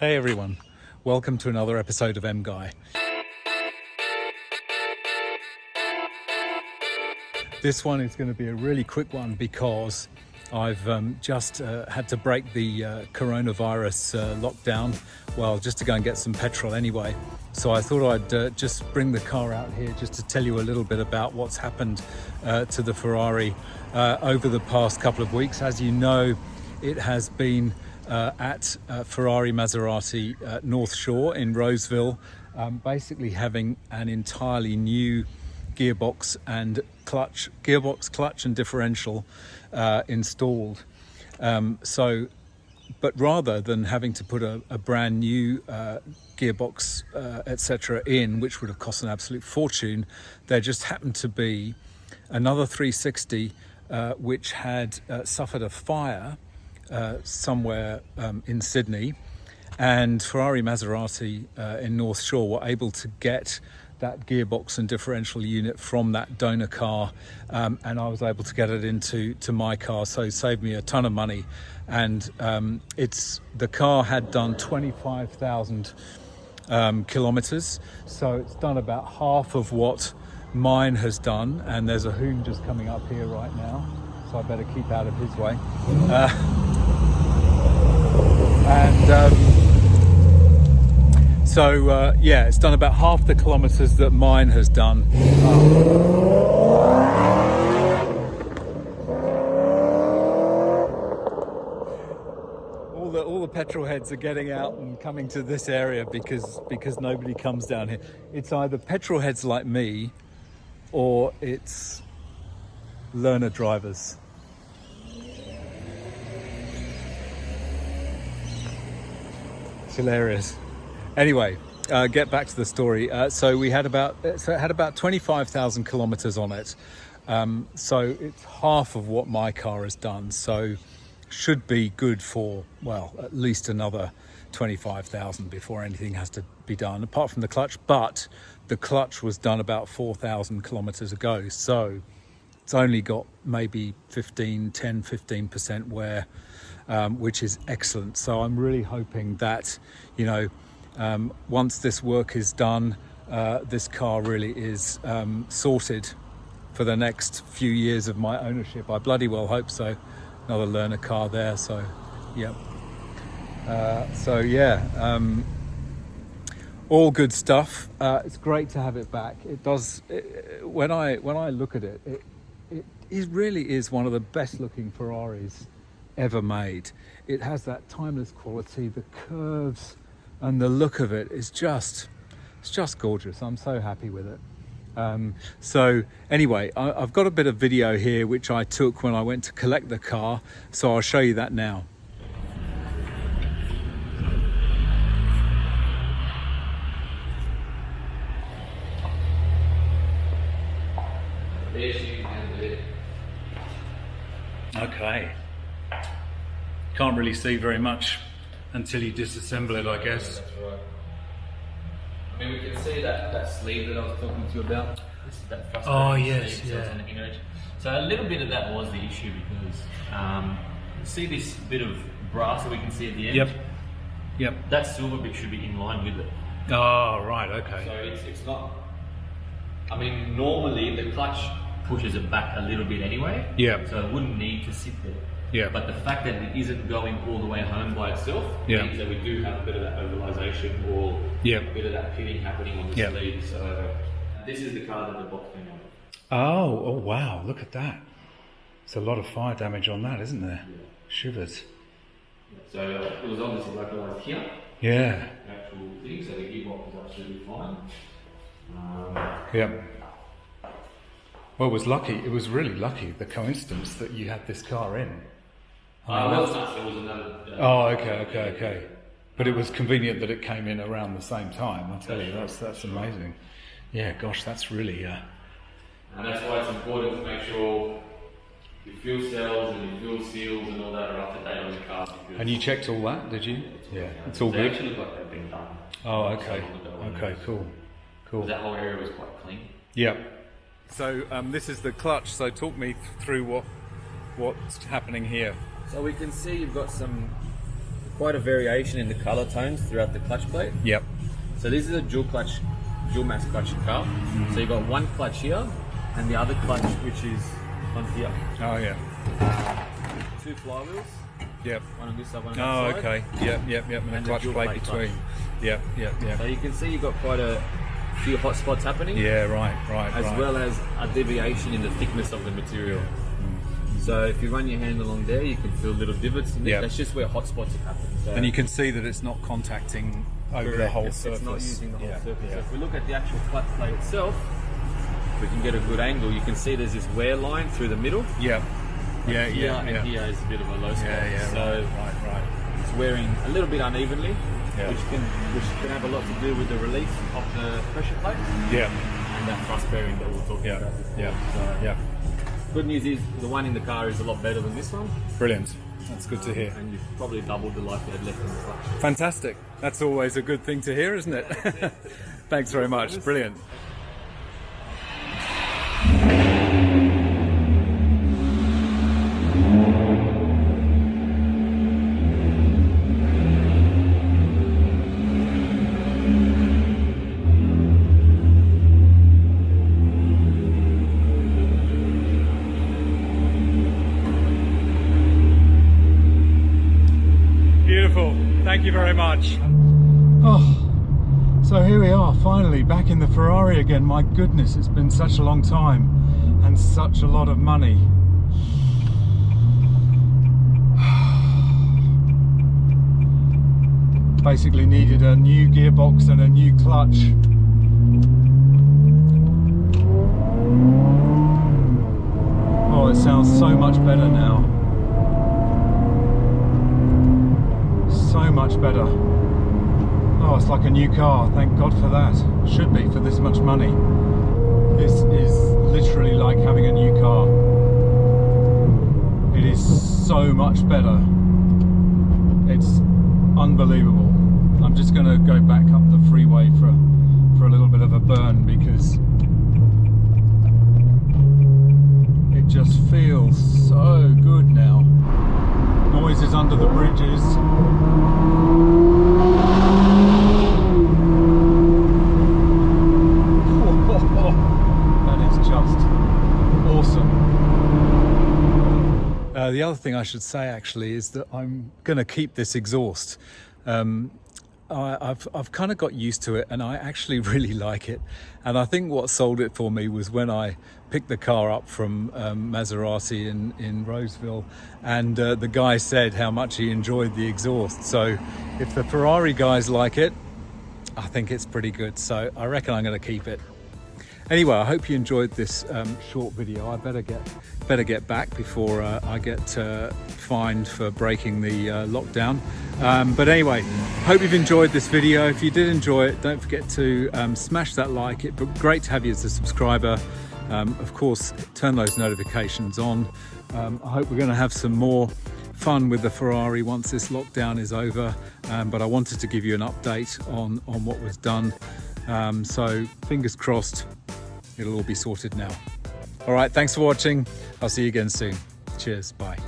Hey everyone, welcome to another episode of MGUY. This one is going to be a really quick one because I've just had to break the coronavirus lockdown, well, just to go and get some petrol anyway. So I thought I'd just bring the car out here just to tell you a little bit about what's happened to the Ferrari over the past couple of weeks. As you know, it has been at Ferrari Maserati North Shore in Roseville, basically having an entirely new gearbox, clutch and differential installed. But rather than having to put a brand new gearbox, etc. in, which would have cost an absolute fortune, there just happened to be another 360 which had suffered a fire somewhere in Sydney, and Ferrari Maserati in North Shore were able to get that gearbox and differential unit from that donor car, and I was able to get it into my car, so it saved me a ton of money. And the car had done 25,000 kilometers, so it's done about half of what mine has done. And there's a hoon just coming up here right now, so I better keep out of his way. Yeah, it's done about half the kilometers that mine has done. All the petrol heads are getting out and coming to this area because nobody comes down here. It's either petrol heads like me or it's learner drivers. It's hilarious. Anyway, get back to the story. So it had about 25,000 kilometers on it. So it's half of what my car has done. So should be good for, well, at least another 25,000 before anything has to be done, apart from the clutch. But the clutch was done about 4,000 kilometers ago. So it's only got maybe 15% wear, which is excellent. So I'm really hoping that, once this work is done, this car really is sorted for the next few years of my ownership. I bloody well hope so. Another learner car there, so yeah. All good stuff. It's great to have it back. It does. When I look at it, it really is one of the best looking Ferraris ever made. It has that timeless quality. The curves and the look of it is it's just gorgeous. I'm so happy with it. So anyway, I've got a bit of video here which I took when I went to collect the car, so I'll show you that now. Okay. Can't really see very much until you disassemble it, I guess. That's right. I mean, we can see that sleeve that I was talking to you about. This is that frustrating sleeve, so it's on the inner edge. So a little bit of that was the issue because you see this bit of brass that we can see at the end? Yep. That silver bit should be in line with it. Oh, right, okay. So it's not... I mean, normally the clutch pushes it back a little bit anyway. Yeah. So it wouldn't need to sit there. Yeah. But the fact that it isn't going all the way home by itself means that we do have a bit of that ovalization or a bit of that pitting happening on the sleeve. So this is the car that the box came on. Oh wow, look at that. There's a lot of fire damage on that, isn't there? Yeah. Shivers. So it was obviously localized here. Yeah. The actual thing, so the gearbox is absolutely fine. Well, it was really lucky, the coincidence that you had this car in. There was another... Okay. But it was convenient that it came in around the same time. I tell you, that's amazing. Yeah, gosh, that's really... And that's why it's important to make sure your fuel cells and your fuel seals and all that are up to date on the car. And you checked all that, did you? Yeah, it's all they good? actually got that been done. Oh, okay. Okay, cool. That whole area was quite clean. Yeah. So this is the clutch, so talk me through what's happening here. So we can see you've got some quite a variation in the color tones throughout the clutch plate. Yep. So this is a dual mass clutch car. So you've got one clutch here and the other clutch which is on here. Oh yeah. 2 flywheels. Yep. One on this side, one on Oh, that side. okay. Yep. And a clutch plate between. Yep. So you can see you've got quite a few hot spots happening. Yeah, right. As well as a deviation in the thickness of the material. So if you run your hand along there, you can feel little divots in it. That's just where hot spots have happened. So and you can see that it's not contacting over the whole surface. It's not using the whole surface. So if we look at the actual clutch plate itself, if we can get a good angle, you can see there's this wear line through the middle. Yeah. And here is a bit of a low spot. So right. it's wearing a little bit unevenly, which can have a lot to do with the release of the pressure plate. Yeah. And that thrust bearing that we were talking about before. So good news is the one in the car is a lot better than this one. Brilliant. That's good to hear. And you've probably doubled the life you had left in the clutch. Fantastic. That's always a good thing to hear, isn't it? Thanks very much. Brilliant. Thank you very much. Oh, so here we are, finally back in the Ferrari again. My goodness, it's been such a long time and such a lot of money. Basically needed a new gearbox and a new clutch. Oh, it sounds so much better now. So much better. Oh, it's like a new car. Thank God for that. Should be for this much money. This is literally like having a new car. It is so much better. It's unbelievable. I'm just going to go back up the freeway for a little bit of a burn because it just feels so good now. Noises under the bridges. That is just awesome. The other thing I should say actually is that I'm going to keep this exhaust. I've kind of got used to it and I actually really like it, and I think what sold it for me was when I picked the car up from Maserati in Roseville, and the guy said how much he enjoyed the exhaust. So if the Ferrari guys like it, I think it's pretty good, so I reckon I'm going to keep it. Anyway, I hope you enjoyed this short video. I better get back before I get fined for breaking the lockdown. But anyway, hope you've enjoyed this video. If you did enjoy it, don't forget to smash that like. It'd be great to have you as a subscriber. Of course, turn those notifications on. I hope we're going to have some more fun with the Ferrari once this lockdown is over. But I wanted to give you an update on what was done. So fingers crossed, it'll all be sorted now. All right, thanks for watching. I'll see you again soon. Cheers, bye.